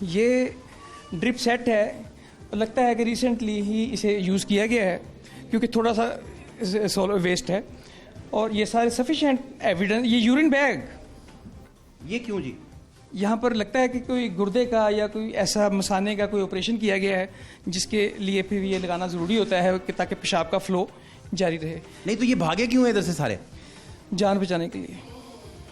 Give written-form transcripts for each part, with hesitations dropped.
ये drip set है, लगता है कि रिसेंटली ही इसे यूज़ किया गया है क्योंकि थोड़ा सा सोलर वेस्ट है। और ये सारे सफिशिएंट एविडेंस। ये यूरिन बैग, ये क्यों जी? यहाँ पर लगता है कि कोई गुर्दे का या कोई ऐसा मसाने का कोई ऑपरेशन किया गया है जिसके लिए फिर ये लगाना ज़रूरी होता है कि ताकि पेशाब का फ्लो जारी रहे। नहीं तो ये भागे क्यों है इधर से सारे? जान बचाने के लिए।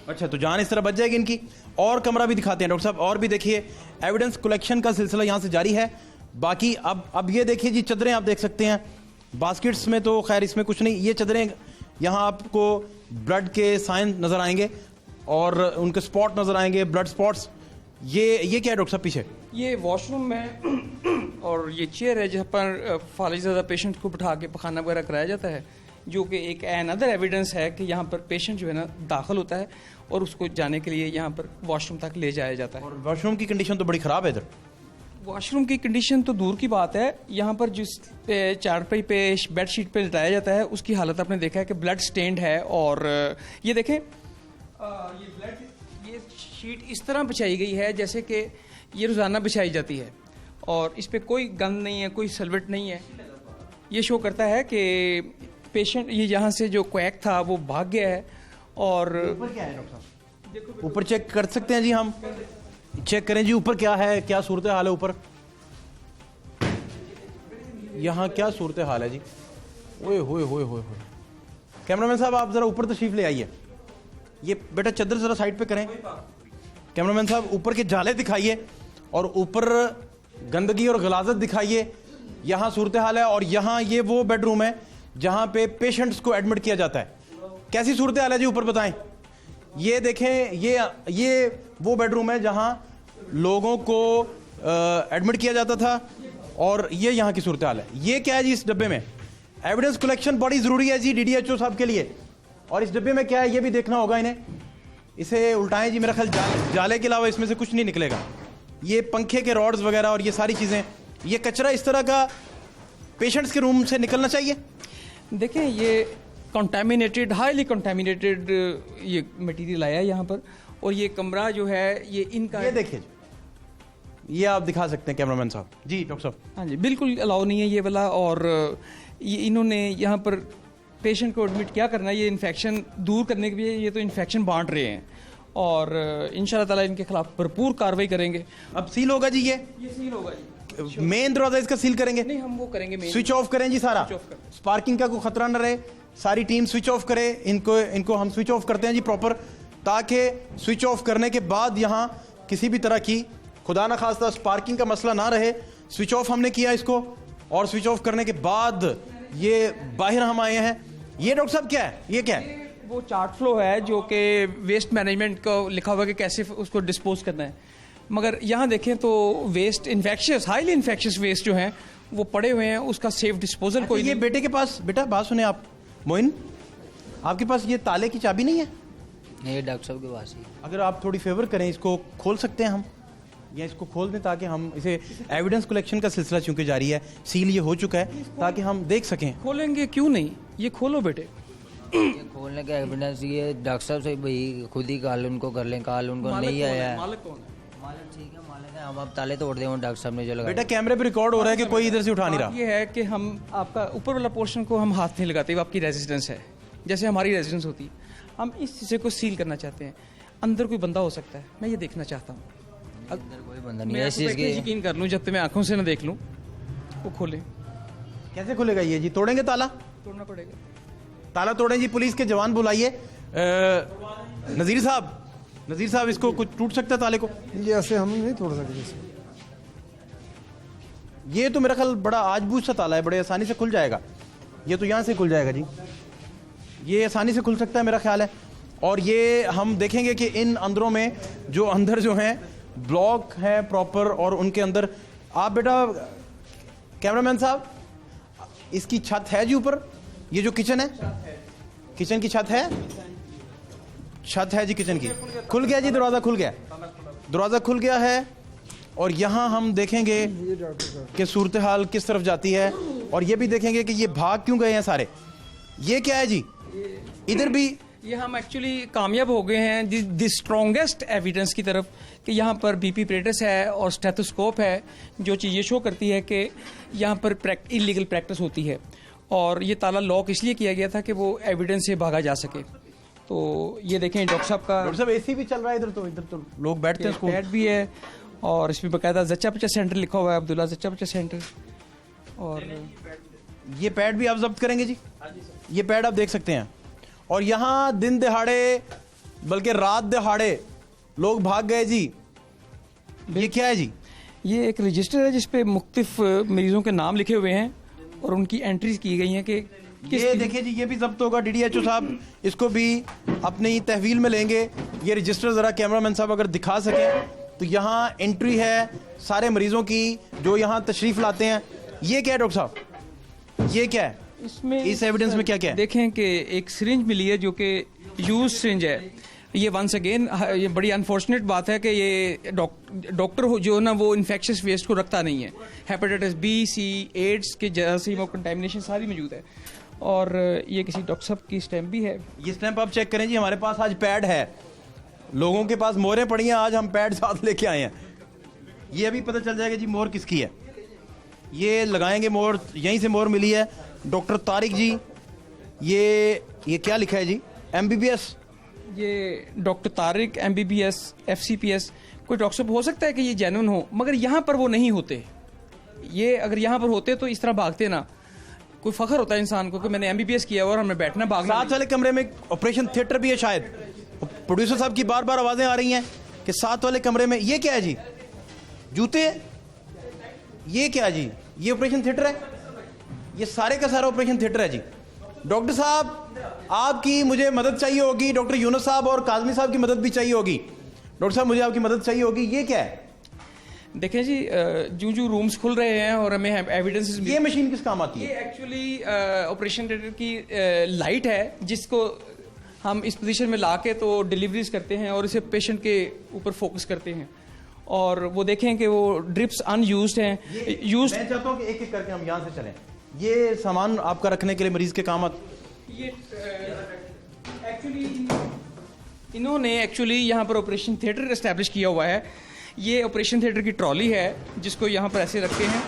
अच्छा, तो जान इस तरह बच जाएगी इनकी। और कमरा भी दिखाते हैं डॉक्टर साहब, और भी देखिए एविडेंस कलेक्शन का सिलसिला यहाँ से जारी है। बाकी अब ये देखिए जी, चदरें आप देख सकते हैं, बास्केट्स में तो खैर इसमें कुछ नहीं। ये चदरें, यहाँ आपको ब्लड के साइन नजर आएंगे और उनके स्पॉट नजर आएंगे, ब्लड स्पॉट्स। ये क्या है डॉक्टर साहब पीछे? ये वॉशरूम है और ये चेयर है जहाँ पर फालिज़दा पेशेंट को बिठा के पखाना वगैरह कराया जाता है, जो कि एक अनदर एविडेंस है कि यहाँ पर पेशेंट जो है ना दाखिल होता है और उसको जाने के लिए यहाँ पर वॉशरूम तक ले जाया जाता है। और वॉशरूम की कंडीशन तो बड़ी ख़राब है इधर। वॉशरूम की कंडीशन तो दूर की बात है, यहाँ पर जिस चारपाई पे बेडशीट पे लिटाया जाता है उसकी हालत आपने देखा है कि ब्लड स्टेन्ड है। और ये देखें, ये शीट इस तरह बिछाई गई है जैसे कि ये रोज़ाना बिछाई जाती है और इस पर कोई गंद नहीं है, कोई सलवट नहीं है। ये शो करता है कि पेशेंट ये यहाँ से जो क्वैक था वो भाग गया है। और ऊपर क्या है डॉक्टर साहब? ऊपर चेक कर सकते हैं जी, हम चेक करें जी ऊपर क्या है, क्या सूरत हाल है ऊपर? यहाँ क्या सूरत हाल है जी? ओए होए होए होए। कैमरामैन साहब आप जरा ऊपर तशरीफ ले आइए। ये बेटा चद्दर जरा साइड पे करें। कैमरामैन साहब ऊपर के जाले दिखाइए और ऊपर गंदगी और गलाजत दिखाइए। यहाँ सूरत हाल है और यहाँ ये वो बेडरूम है जहाँ पे पेशेंट्स को एडमिट किया जाता है। कैसी सूरत हाल है जी ऊपर बताएं? ये देखें, ये वो बेडरूम है जहाँ लोगों को एडमिट किया जाता था और ये यहाँ की सूरत हाल है। ये क्या है जी इस डब्बे में? एविडेंस कलेक्शन बड़ी ज़रूरी है जी DDHO साहब के लिए। और इस डब्बे में क्या है ये भी देखना होगा इन्हें। इसे उल्टाएं जी, मेरा ख्याल जाले के अलावा इसमें से कुछ नहीं निकलेगा। ये पंखे के रॉड्स वगैरह और ये सारी चीज़ें, ये कचरा इस तरह का पेशेंट्स के रूम से निकलना चाहिए। देखें, ये कंटामिनेटेड, हाईली कंटामिनेटेड ये मटेरियल आया है यहाँ पर। और ये कमरा जो है ये इनका, ये देखिए, ये आप दिखा सकते हैं कैमरामैन साहब जी। डॉक्टर साहब, हाँ जी, बिल्कुल अलाउ नहीं है ये वाला। और ये इन्होंने यहाँ पर पेशेंट को एडमिट क्या करना है, ये इन्फेक्शन दूर करने के लिए ये तो इन्फेक्शन बांट रहे हैं और इंशाल्लाह ताला इनके खिलाफ भरपूर कार्रवाई करेंगे। अब सील होगा जी, ये सील होगा जी। मेन दरवाजा इसका सील करेंगे? नहीं, हम वो करेंगे, स्विच ऑफ करें जी सारा, स्पार्किंग का कोई खतरा न रहे। सारी टीम स्विच ऑफ करे, इनको हम स्विच ऑफ करते हैं जी प्रॉपर, ताकि स्विच ऑफ करने के बाद यहाँ किसी भी तरह की खुदा ना खास्ता स्पार्किंग का मसला ना रहे। स्विच ऑफ हमने किया इसको और स्विच ऑफ करने के बाद ये बाहर हम आए हैं। ये डॉक्टर साहब क्या है, ये क्या है? वो चार्ट फ्लो है जो कि वेस्ट मैनेजमेंट को लिखा हुआ है कि कैसे उसको डिस्पोज करना है। मगर यहाँ देखें तो waste infectious, highly infectious waste जो हैं वो पड़े हुए हैं, उसका सेफ डिस्पोजल कोई ये बेटे के पास, बेटा बात सुने आप, मोइन आपके पास ये ताले की चाबी नहीं है? ये डॉक्टर साहब के पास ही। अगर आप थोड़ी फेवर करें, इसको खोल सकते हैं हम, या इसको खोल दें ताकि हम इसे, एविडेंस कलेक्शन का सिलसिला चूंकि जारी है, सील ये हो चुका है ताकि हम देख सकें। खोलेंगे क्यों नहीं, ये खोलो बेटे। ये खोलने का एविडेंस ये डॉक्टर साहब से भाई खुद ही कॉल उनको कर लें, कॉल उनको नहीं आया है। मालिक कौन है? मालिक ठीक है, मालिक है, हम अब ताले तोड़ दें डॉक्टर साहब ने जो लगाया। बेटा कैमरे पे रिकॉर्ड हो रहा है कि कोई इधर से उठा नहीं रहा। ये है कि हम आपका ऊपर वाला पोर्शन को हम हाथ नहीं लगाते, वो आपकी रेजिडेंस है, जैसे हमारी रेजिडेंस होती है। हम इस चीज़े को सील करना चाहते हैं। अंदर कोई बंदा हो सकता है, मैं ये देखना चाहता हूँ। अंदर कोई बंदा नहीं मैं है इस चीज़ के। यकीन कर लूँ जब तक मैं आंखों से ना देख लूँ। वो खोले, कैसे खुलेगा ये जी? तोड़ेंगे ताला? तोड़ना पड़ेगा। ताला तोड़ें जी, पुलिस के जवान बुलाइए। नज़ीर साहब इसको कुछ टूट सकता है ताले को? ये ऐसे हम नहीं तोड़ सकते इसको। ये तो मेरा ख्याल बड़ा आजबूझ सा ताला है, बड़े आसानी से खुल जाएगा। ये तो यहाँ से खुल जाएगा जी, ये आसानी से खुल सकता है मेरा ख्याल है। और ये हम देखेंगे कि इन अंदरों में जो अंदर जो हैं ब्लॉक है प्रॉपर, और उनके अंदर आप बेटा कैमरामैन साहब इसकी छत है जी ऊपर? ये जो किचन है, किचन की छत है, छत है जी किचन की। खुल गया जी, दरवाज़ा खुल गया, दरवाज़ा खुल गया है। और यहाँ हम देखेंगे कि सूरत हाल किस तरफ जाती है, और ये भी देखेंगे कि ये भाग क्यों गए हैं सारे। ये क्या है जी? इधर भी ये हम एक्चुअली कामयाब हो गए हैं द स्ट्रॉन्गेस्ट एविडेंस की तरफ कि यहाँ पर बीपी प्रेटस है और स्टेथोस्कोप है, जो चीज़ ये शो करती है कि यहाँ पर इलीगल प्रैक्टिस होती है। और ये ताला लॉक इसलिए किया गया था कि वो एविडेंस से भागा जा सके। तो ये देखें डॉक्टर साहब का, डॉक्टर साहब एसी भी चल रहा है इधर तो लोग बैठते हैं स्कूल। बेड भी है और इसमें बाकायदा जच्चा बच्चा सेंटर लिखा हुआ है, अब्दुल्ला जच्चा बच्चा सेंटर। और ये पैड भी आप जब्त करेंगे जी? ये पैड आप देख सकते हैं। और यहाँ दिन दहाड़े बल्कि रात दहाड़े लोग भाग गए जी। ये क्या है जी? ये एक रजिस्टर है जिसपे मुख्तलिफ मरीजों के नाम लिखे हुए हैं और उनकी एंट्रीज की गई हैं कि ये देखिए जी, ये भी जब्त होगा। डीडीएचओ साहब इसको भी अपनी तहवील में लेंगे। ये रजिस्टर जरा कैमरामैन साहब अगर दिखा सकें तो यहाँ एंट्री है सारे मरीजों की जो यहाँ तशरीफ लाते हैं। ये क्या है डॉक्टर साहब, ये क्या है इसमें? इस एविडेंस में क्या क्या है? देखें कि एक सिरिंज मिली है जो कि यूज सिरिंज है। ये वंस अगेन ये बड़ी अनफॉर्चुनेट बात है कि ये डॉक्टर जो ना वो इन्फेक्शियस वेस्ट को रखता नहीं है। हेपेटाइटिस बी, सी, एड्स के जरासीम और कंटामिनेशन सारी मौजूद है। और ये किसी डॉक्टर साहब की स्टैम्प भी है। ये स्टैंप आप चेक करें जी। हमारे पास आज पैड है, लोगों के पास मोहरें पड़ी हैं, आज हम पैड साथ लेके आए हैं। ये अभी पता चल जाएगा जी मोहर किसकी है। ये लगाएंगे मोहर, यहीं से मोहर मिली है। डॉक्टर तारिक जी, ये क्या लिखा है जी? MBBS। ये डॉक्टर तारिक MBBS FCPS। कोई डॉक्टर साहब हो सकता है कि ये जेन्युइन हो, मगर यहाँ पर वो नहीं होते। ये अगर यहाँ पर होते तो इस तरह भागते ना। कोई फख्र होता है इंसान को कि मैंने MBBS किया और हमें बैठना भागना। साथ वाले कमरे में ऑपरेशन थिएटर भी है शायद। प्रोड्यूसर साहब की बार बार आवाजें आ रही हैं कि साथ वाले कमरे में ये क्या है जी? जूते? ये क्या है जी? ये ऑपरेशन थिएटर है? ये सारे का सारा ऑपरेशन थिएटर है जी। डॉक्टर साहब आपकी मुझे मदद चाहिए होगी, डॉक्टर यूनुस साहब और काजमी साहब की मदद भी चाहिए होगी। डॉक्टर साहब मुझे आपकी मदद चाहिए होगी। ये क्या है? देखें जी, जो रूम्स खुल रहे हैं और हमें एविडेंसेस। ये मशीन किस काम आती है? ये एक्चुअली ऑपरेशन थिएटर की लाइट है जिसको हम इस पोजीशन में लाके तो डिलीवरीज करते हैं और इसे पेशेंट के ऊपर फोकस करते हैं। और वो देखें कि वो ड्रिप्स अनयूज्ड हैं। यूज्ड। मैं चाहता हूँ कि एक एक करके हम यहाँ से चलें। ये सामान आपका रखने के लिए मरीज के काम ये एक्चुअली इन्होंने यहाँ पर ऑपरेशन थिएटर एस्टैब्लिश किया हुआ है। ये ऑपरेशन थिएटर की ट्रॉली है जिसको यहाँ पर ऐसे रखते हैं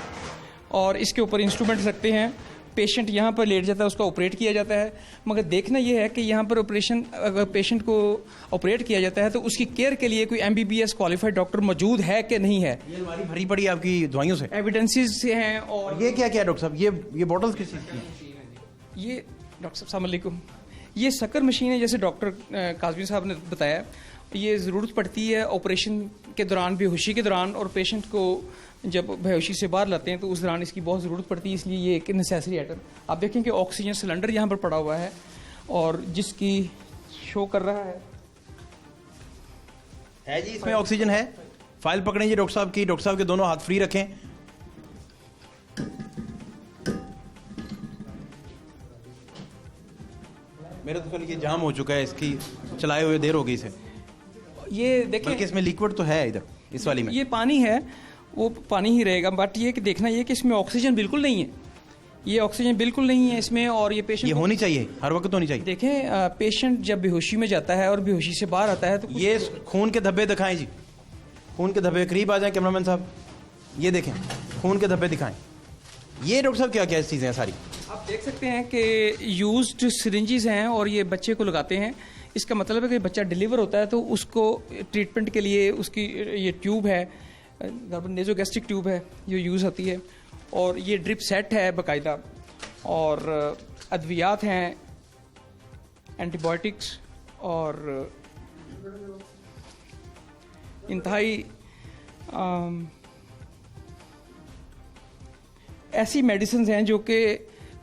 और इसके ऊपर इंस्ट्रूमेंट रखते हैं। पेशेंट यहाँ पर लेट जाता है, उसका ऑपरेट किया जाता है। मगर देखना यह है कि यहाँ पर अगर पेशेंट को ऑपरेट किया जाता है तो उसकी केयर के लिए कोई MBBS क्वालिफाइड डॉक्टर मौजूद है कि नहीं है। ये अलमारी भरी पड़ी है आपकी दवाइयों से, एविडेंसेस से हैं। और ये क्या क्या है डॉक्टर साहब? ये बॉटल्स किस चीज़ की? ये डॉक्टर साहब अस्सलाम वालेकुम। ये शक्कर मशीन है, जैसे डॉक्टर काजमी साहब ने बताया। ये ज़रूरत पड़ती है ऑपरेशन के दौरान, बेहोशी के दौरान, और पेशेंट को जब बेहोशी से बाहर लाते हैं तो उस दौरान इसकी बहुत ज़रूरत पड़ती है। इसलिए ये एक नेसेसरी आइटम। आप देखें कि ऑक्सीजन सिलेंडर यहाँ पर पड़ा हुआ है और जिसकी शो कर रहा है जी इसमें ऑक्सीजन है। फाइल पकड़ें जी डॉक्टर साहब की। डॉक्टर साहब के दोनों हाथ फ्री रखें। मेरा तो ये जाम हो चुका है, इसकी चलाए हुए देर हो गई इसे। ये देखिए, बल्कि इसमें लिक्विड तो है इधर इस वाली में। ये पानी है, वो पानी ही रहेगा। बट ये कि देखना ये कि इसमें ऑक्सीजन बिल्कुल नहीं है। ये ऑक्सीजन बिल्कुल नहीं है इसमें। और ये पेशेंट ये होनी चाहिए, हर वक्त होनी चाहिए। देखें, पेशेंट जब बेहोशी में जाता है और बेहोशी से बाहर आता है तो ये खून के धब्बे दिखाएं जी। खून के धब्बे करीब आ जाएं कैमरामैन साहब। ये देखें खून के धब्बे दिखाएं। ये डॉक्टर साहब क्या क्या चीज़ें हैं सारी? आप देख सकते हैं कि यूज्ड सिरिंजेस हैं और ये बच्चे को लगाते हैं। इसका मतलब है कि बच्चा डिलीवर होता है तो उसको ट्रीटमेंट के लिए उसकी ये ट्यूब है, नेजोगैस्ट्रिक ट्यूब है, जो यूज़ होती है। और ये ड्रिप सेट है बाकायदा, और अद्वियात हैं, एंटीबायोटिक्स, और इंतहाई ऐसी मेडिसिन हैं जो कि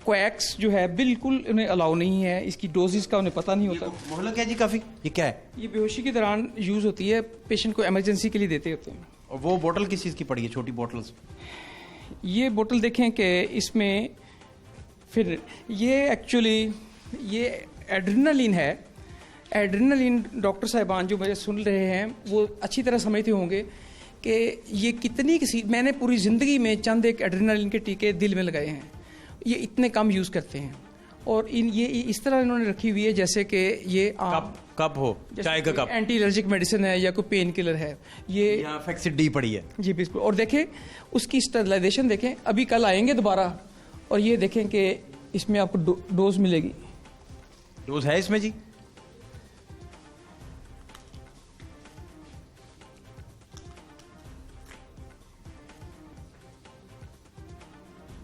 क्वैक्स जो है बिल्कुल उन्हें अलाउ नहीं है। इसकी डोजेस का उन्हें पता नहीं होता। मोहल्ला क्या जी? काफ़ी ये क्या है? ये बेहोशी के दौरान यूज़ होती है, पेशेंट को इमरजेंसी के लिए देते होते हैं। और वो बोतल किस चीज़ की पड़ी है? छोटी बोतल्स। ये बोतल देखें कि इसमें फिर ये एक्चुअली ये एड्रेनालिन है। एड्रेनालिन डॉक्टर साहिबान जो मुझे सुन रहे हैं वो अच्छी तरह समझते होंगे कि ये कितनी किसी, मैंने पूरी ज़िंदगी में चंद एक एड्रेनालिन के टीके दिल में लगाए हैं। ये इतने कम यूज़ करते हैं और ये इस तरह इन्होंने रखी हुई है जैसे कि ये कप हो, चाय का कप, एंटी एलर्जिक मेडिसिन है या कोई पेन किलर है ये। यहाँ फैक्सिड डी पड़ी है जी बिल्कुल। और देखें उसकी स्टरलाइजेशन देखें, अभी कल आएंगे दोबारा और ये देखें कि इसमें आपको डोज मिलेगी। डोज है इसमें जी?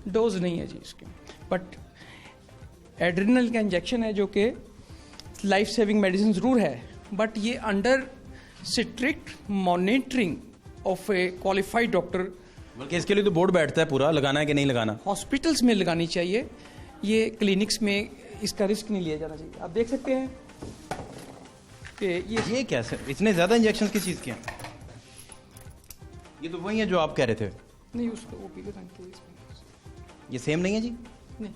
डोज नहीं है जी इसके, बट एड्रेनल का इंजेक्शन है जो कि लाइफ सेविंग मेडिसिन जरूर है, बट ये under strict monitoring of A qualified doctor. बल्कि इसके लिए तो बोर्ड बैठता है पूरा, लगाना है कि नहीं लगाना। हॉस्पिटल्स में लगानी चाहिए, ये क्लिनिक्स में इसका रिस्क नहीं लिया जाना चाहिए। आप देख सकते हैं कि ये क्या सर, इतने ज्यादा इंजेक्शन किस चीज के हैं? ये तो वही है जो आप कह रहे थे। नहीं, उसको वो पीले रंग के इसमें ये सेम नहीं है जी? नहीं।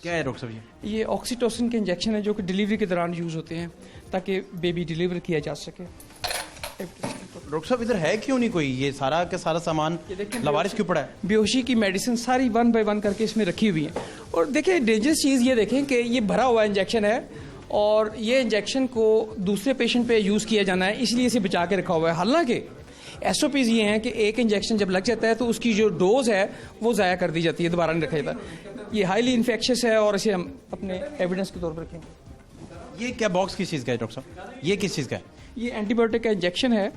क्या है डॉक्टर साहब ये ऑक्सीटोसिन के इंजेक्शन है जो कि डिलीवरी के दौरान यूज होते हैं ताकि बेबी डिलीवर किया जा सके। डॉक्टर साहब इधर है क्यों नहीं कोई? ये सारा का सारा सामान लवारिस क्यों पड़ा है? बेहोशी की मेडिसिन सारी 1 बाय 1 करके इसमें रखी हुई है। और देखिए डेंजरस चीज़ ये देखें कि ये भरा हुआ इंजेक्शन है और ये इंजेक्शन को दूसरे पेशेंट पे यूज़ किया जाना है, इसलिए इसे बचा के रखा हुआ है। हालांकि SOPs ये हैं कि एक इंजेक्शन जब लग जाता है तो उसकी जो डोज है वो ज़ाया कर दी जाती है, दोबारा नहीं रखा जाता। ये हाईली इन्फेक्शियस है और इसे हम अपने एविडेंस के तौर पर रखेंगे। ये क्या बॉक्स किस चीज़ का है डॉक्टर साहब? ये किस चीज़ का है? ये एंटीबायोटिक का इंजेक्शन है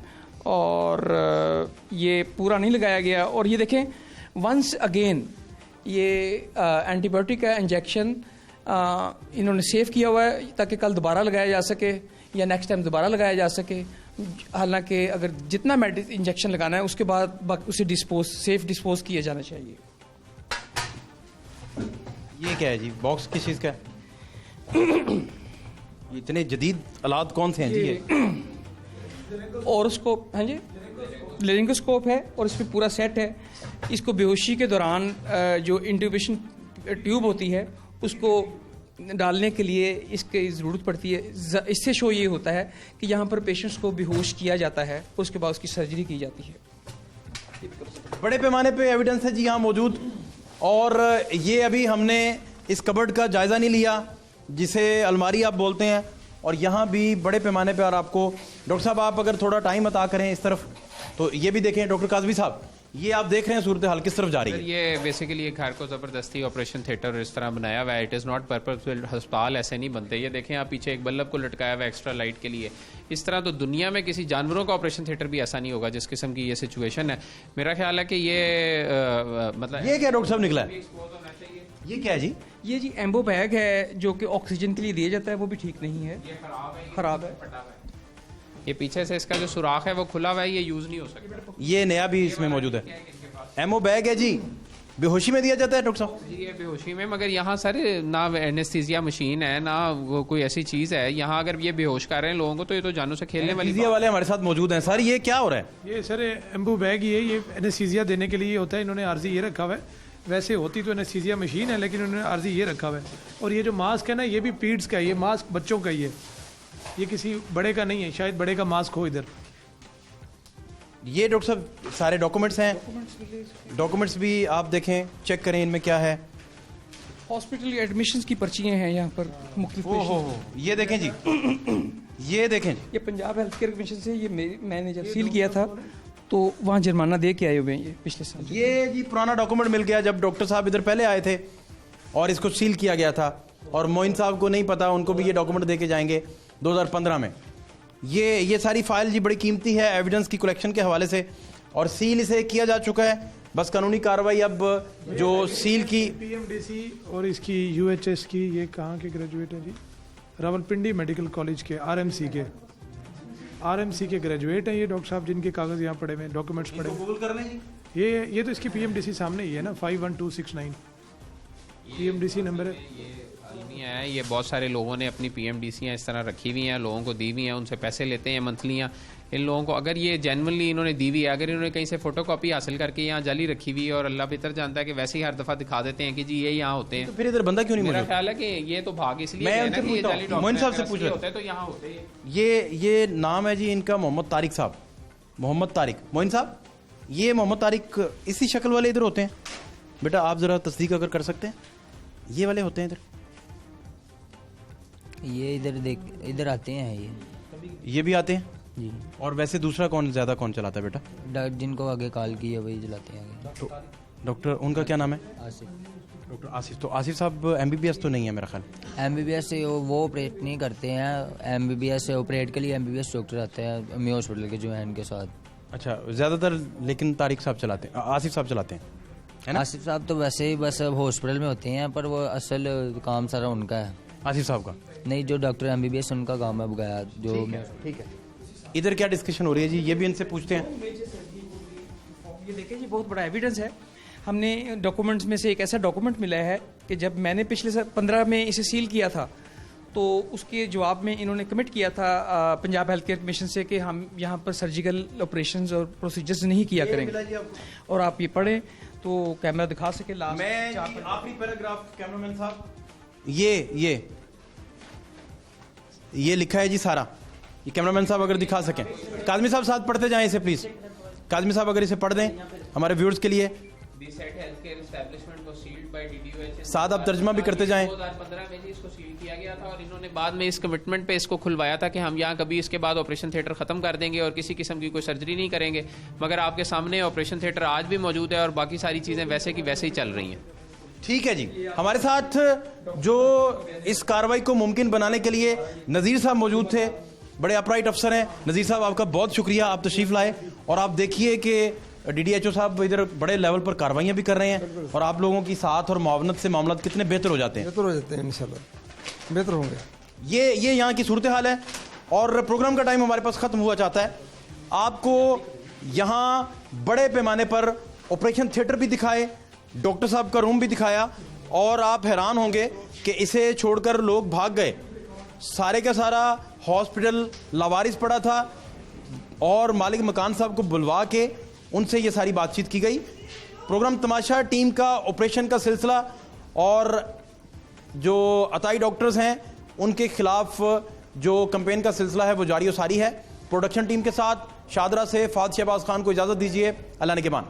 और ये पूरा नहीं लगाया गया। और ये देखें वंस अगेन ये एंटीबायोटिक का इंजेक्शन इन्होंने सेव किया हुआ है ताकि कल दोबारा लगाया जा सके या नेक्स्ट टाइम दोबारा लगाया जा सके। हालांकि अगर जितना इंजेक्शन लगाना है उसके बाद उसे सेफ डिस्पोज किया जाना चाहिए। ये क्या है जी? बॉक्स किस चीज़ का है? इतने जदीद आलात कौन से हैं जी ये? ओरोस्कोप है जी, लेरिंगोस्कोप है और इसमें पूरा सेट है। इसको बेहोशी के दौरान जो इंट्यूबेशन ट्यूब होती है उसको डालने के लिए इसकी ज़रूरत पड़ती है। इससे शो ये होता है कि यहाँ पर पेशेंट्स को बेहोश किया जाता है, उसके बाद उसकी सर्जरी की जाती है। बड़े पैमाने पे एविडेंस है जी यहाँ मौजूद। और ये अभी हमने इस कबर्ड का जायज़ा नहीं लिया जिसे अलमारी आप बोलते हैं, और यहाँ भी बड़े पैमाने पे। और आपको डॉक्टर साहब आप अगर थोड़ा टाइम अता करें इस तरफ तो ये भी देखें। डॉक्टर काजवी साहब ये आप देख रहे हैं सूरत हाल किस तरफ जा रही है? ये बेसिकली एक घर को ज़बरदस्ती ऑपरेशन थिएटर इस तरह बनाया हुआ है। It is not purposeful. अस्पताल ऐसे नहीं बनते। ये देखें आप पीछे एक बल्ब को लटकाया हुआ है एक्स्ट्रा लाइट के लिए। इस तरह तो दुनिया में किसी जानवरों का ऑपरेशन थिएटर भी ऐसा नहीं होगा जिस किस्म की ये सिचुएशन है। मेरा ख्याल है कि ये मतलब ये क्या डॉक्टर साहब निकला है? ये क्या है जी? ये जी एम्बो बैग है जो कि ऑक्सीजन के लिए दिया जाता है, वो भी ठीक नहीं है, खराब है। ये पीछे से इसका जो सुराख है वो खुला हुआ है, ये यूज नहीं हो सकता। ये नया भी इसमें मौजूद है। एमओ बैग है जी, बेहोशी में दिया जाता है डॉक्टर साहब? जी ये बेहोशी में, मगर यहाँ सर ना एनेस्थीसिया मशीन है ना वो कोई ऐसी चीज़ है। यहाँ अगर ये बेहोश कर रहे हैं लोगों को तो ये तो जानों से खेलने वाली एनेस्थीसिया वाले हमारे साथ मौजूद हैं। सर ये क्या हो रहा है? ये सर एम्बू बैग ही है, ये एनेस्थीसिया देने के लिए होता है। इन्होंने आर्जी ये रखा हुआ है। वैसे होती तो एनेस्थीसिया मशीन है लेकिन उन्होंने आर्जी ये रखा हुआ है। और ये जो मास्क है ना ये भी पीड्स का है, ये मास्क बच्चों का ही है, ये किसी बड़े का नहीं है। शायद बड़े का मास्क हो इधर। ये डॉक्टर साहब सारे डॉक्यूमेंट्स हैं। डॉक्यूमेंट्स भी आप देखें, चेक करें इनमें क्या है। हॉस्पिटल एडमिशंस की पर्चियां हैं यहाँ पर मुख्तलिफ पेशेंट्स। ये देखें जी, ये देखें। ये पंजाब हेल्थ केयर कमीशन से ये मैंने जब सील किया था तो वहाँ जुर्माना दे के आए हुए हैं ये पिछले साल। ये जी पुराना डॉक्यूमेंट मिल गया जब डॉक्टर साहब इधर पहले आए थे और इसको सील किया गया था। और मोइन साहब को नहीं पता, उनको भी ये डॉक्यूमेंट दे के जाएंगे 2015 में। ये सारी फाइल जी बड़ी कीमती है एविडेंस की कलेक्शन के हवाले से, और सील इसे किया जा चुका है। बस कानूनी कार्रवाई अब जो सील की PMDC और इसकी UHS की, ये कहाँ के ग्रेजुएट हैं जी? रावलपिंडी मेडिकल कॉलेज के RMC के ग्रेजुएट हैं ये डॉक्टर साहब, जिनके कागज यहाँ पड़े हुए हैं, डॉक्यूमेंट्स पड़े हुए। ये तो इसकी PMDC सामने ही है ना, 51269 PMDC नंबर है। ये बहुत सारे लोगों ने अपनी PMDC इस तरह रखी हुई हैं, लोगों को दी हुई हैं, उनसे पैसे लेते हैं मंथलियाँ। इन लोगों को अगर ये जेन्युइनली इन्होंने दी हुई है, अगर इन्होंने कहीं से फोटोकॉपी हासिल करके यहाँ जाली रखी हुई है और अल्लाह बेहतर जानता है कि वैसे ही हर दफ़ा दिखा देते हैं कि जी ये यहाँ होते हैं, तो फिर इधर बंदा क्यों नहीं मेरा मौजूद? ख्याल है कि ये तो भाग इसलिए मैं है ना उनसे कि ये पूछता जाली हूँ, डॉक्टर मोइन साहब से हैं, पूछ असली रहे होते हैं तो यहाँ होते हैं। ये नाम है जी इनका मोहम्मद तारिक साहब। मोहम्मद तारिक। मोइन साहब ये मोहम्मद तारिक इसी शक्ल वाले इधर होते हैं? बेटा आप ज़रा तस्दीक अगर कर सकते हैं, ये वाले होते हैं इधर? ये इधर आते हैं ये भी आते हैं? जी। और वैसे दूसरा ज़्यादा कौन चलाता है बेटा? जिनको आगे कॉल की है वही चलाते हैं आगे। तो डॉक्टर उनका क्या नाम है? आसिफ। डॉक्टर आसिफ। तो आसिफ साहब MBBS तो नहीं है मेरा ख्याल? MBBS से वो ऑपरेट नहीं करते हैं। MBBS से ऑपरेट के लिए MBBS डॉक्टर आते हैं अमी हॉस्पिटल के जो है इनके साथ। अच्छा, ज़्यादातर लेकिन तारिक साहब चलाते हैं, आसिफ साहब चलाते हैं, है ना? आसिफ साहब तो वैसे ही बस हॉस्पिटल में होते हैं, पर वो असल काम सारा उनका है। आसिफ साहब का नहीं, जो डॉक्टर MBBS उनका काम है बगाया जो। ठीक है। इधर क्या डिस्कशन हो रही है जी, ये भी इनसे पूछते हैं। ये देखिए जी, बहुत बड़ा एविडेंस है। हमने डॉक्यूमेंट्स में से एक ऐसा डॉक्यूमेंट मिला है कि जब मैंने पिछले 15 में इसे सील किया था, तो उसके जवाब में इन्होंने कमिट किया था पंजाब हेल्थ केयर कमीशन से कि हम यहाँ पर सर्जिकल ऑपरेशंस और प्रोसीजर्स नहीं किया करेंगे। और आप ये पढ़ें तो कैमरा दिखा सके लास्ट मैं आखिरी पैराग्राफ कैमरामैन साहब, ये लिखा है जी सारा। ये कैमरामैन साहब अगर दिखा सकें, काजमी साहब साथ पढ़ते जाएं इसे प्लीज। काजमी साहब अगर इसे पढ़ दें हमारे व्यूअर्स के लिए। साथ आप तर्जमा भी करते जाएं। 2015 में जी इसको सील किया गया था और इन्होंने बाद में इस कमिटमेंट पे इसको खुलवाया था कि हम यहाँ कभी इसके बाद ऑपरेशन थिएटर खत्म कर देंगे और किसी किस्म की कोई सर्जरी नहीं करेंगे। मगर आपके सामने ऑपरेशन थिएटर आज भी मौजूद है और बाकी सारी चीजें वैसे की वैसे ही चल रही हैं। ठीक है जी, हमारे साथ जो इस कार्रवाई को मुमकिन बनाने के लिए नज़ीर साहब मौजूद थे, बड़े अपराइट अफसर हैं। नज़ीर साहब आपका बहुत शुक्रिया, आप तशरीफ लाए। और आप देखिए कि DDHO साहब इधर बड़े लेवल पर कार्रवाइयाँ भी कर रहे हैं और आप लोगों की साथ और मुआवनत से मामला कितने बेहतर हो जाते हैं। इंशाल्लाह बेहतर होंगे। ये यहाँ की सूरत हाल है और प्रोग्राम का टाइम हमारे पास ख़त्म हुआ चाहता है। आपको यहाँ बड़े पैमाने पर ऑपरेशन थिएटर भी दिखाए, डॉक्टर साहब का रूम भी दिखाया और आप हैरान होंगे कि इसे छोड़कर लोग भाग गए। सारे का सारा हॉस्पिटल लावारिस पड़ा था और मालिक मकान साहब को बुलवा के उनसे ये सारी बातचीत की गई। प्रोग्राम तमाशा टीम का ऑपरेशन का सिलसिला और जो अताई डॉक्टर्स हैं उनके खिलाफ जो कैंपेन का सिलसिला है वो जारी और सारी है। प्रोडक्शन टीम के साथ शादरा से फाद शहबाज खान को इजाज़त दीजिए। अल्लाह ने के मान।